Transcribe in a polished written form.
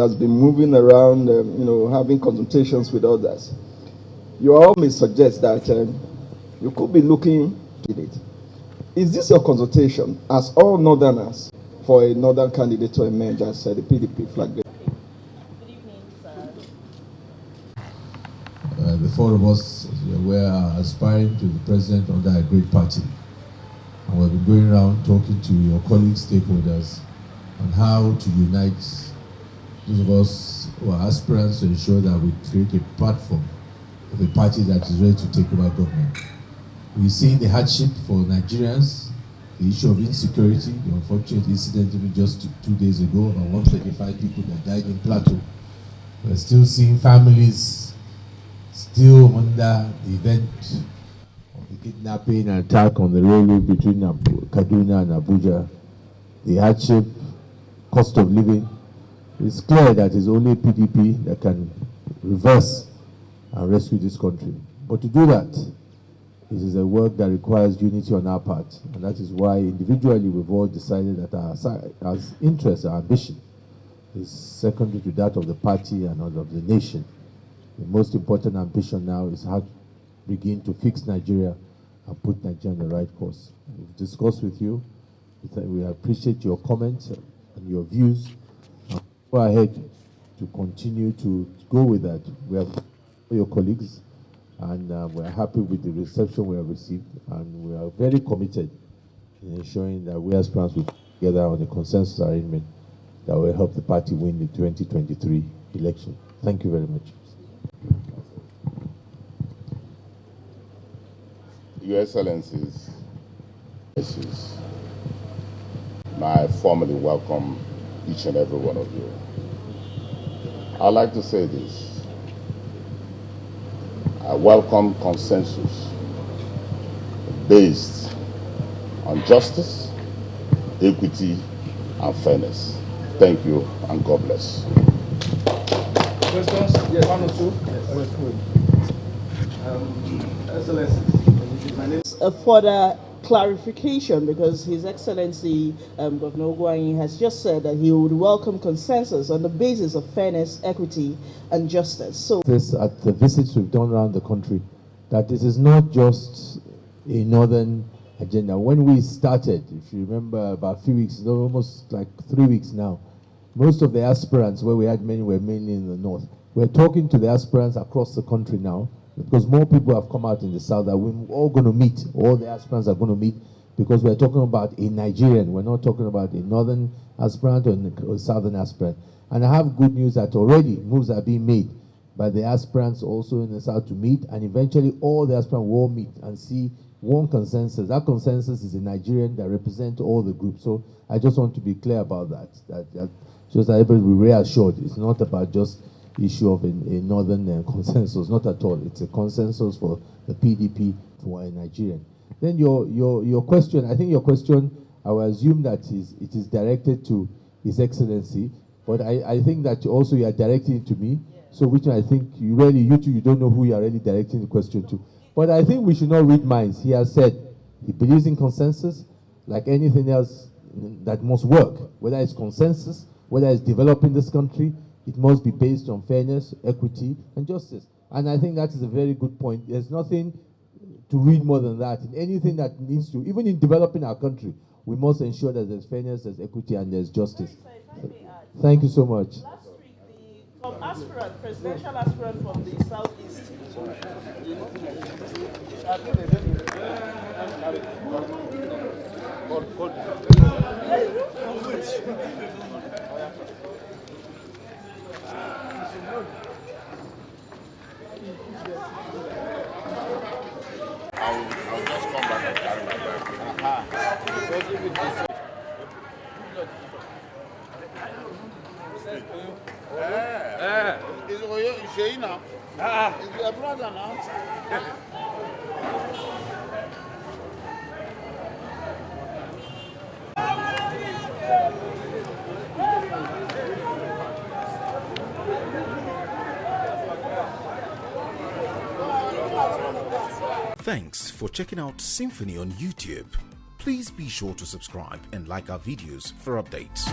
that's been moving around, having consultations with others, you all may suggest that you could be looking at it. Is this your consultation, as all Northerners, for a Northern candidate to emerge as the PDP flag bearer? Good evening, sir. The four of us, as you're aware, are aspiring to the president under a great party. And we've been going around talking to your colleagues, stakeholders, on how to unite those of us who are aspirants to ensure that we create a platform of a party that is ready to take over government. We see the hardship for Nigerians, the issue of insecurity, the unfortunate incident even just 2 days ago, about 135 people that died in Plateau. We're still seeing families still under the event of the kidnapping and attack on the railway between Kaduna and Abuja. The hardship, cost of living. It's clear that it's only PDP that can reverse and rescue this country. But to do that, it is a work that requires unity on our part. And that is why individually we've all decided that our interest, our ambition, is secondary to that of the party and of the nation. The most important ambition now is how to begin to fix Nigeria and put Nigeria on the right course. We've discussed with you. We appreciate your comments and your views. Go ahead to continue to go with that. We have your colleagues, and we're happy with the reception we have received, and we are very committed in ensuring that we as Aspirants will come together on a consensus arrangement that will help the party win the 2023 election. Thank you very much. Your Excellencies, I formally welcome each and every one of you. I'd like to say this. I welcome consensus based on justice, equity, and fairness. Thank you, and God bless. Questions? Yes, one or two? Yes. Excellencies, my name is... A further clarification, because His Excellency Governor Ugwuanyi has just said that he would welcome consensus on the basis of fairness, equity, and justice. So this at the visits we've done around the country, that this is not just a northern agenda. When we started, if you remember, about a few weeks, almost like 3 weeks now, most of the aspirants, where we had many, were mainly in the north. We're talking to the aspirants across the country now, because more people have come out in the south that we're all going to meet. All the aspirants are going to meet, because we're talking about a Nigerian. We're not talking about a northern aspirant or a southern aspirant. And I have good news that already moves are being made by the aspirants also in the south to meet, and eventually all the aspirants will meet and see one consensus. That consensus is a Nigerian that represents all the groups. So I just want to be clear about that. Just that everybody will be reassured. It's not about just issue of a northern consensus, not at all. It's a consensus for the PDP for a Nigerian. Then your question, I think your question, I will assume that it is directed to His Excellency, but I think that also you are directing it to me. Yeah. So which I think you don't know who you are really directing the question to. But I think we should not read minds. He has said he believes in consensus, like anything else that must work, whether it's consensus, whether it's developing this country. It must be based on fairness, equity, and justice. And I think that is a very good point. There's nothing to read more than that. In anything that needs to, even in developing our country, we must ensure that there's fairness, there's equity, and there's justice. Thank you so much. last week, the presidential aspirant from the southeast. I'll just come back and carry my bag. It's you now. It's your brother now. Thanks for checking out SYMFONI on YouTube. Please be sure to subscribe and like our videos for updates.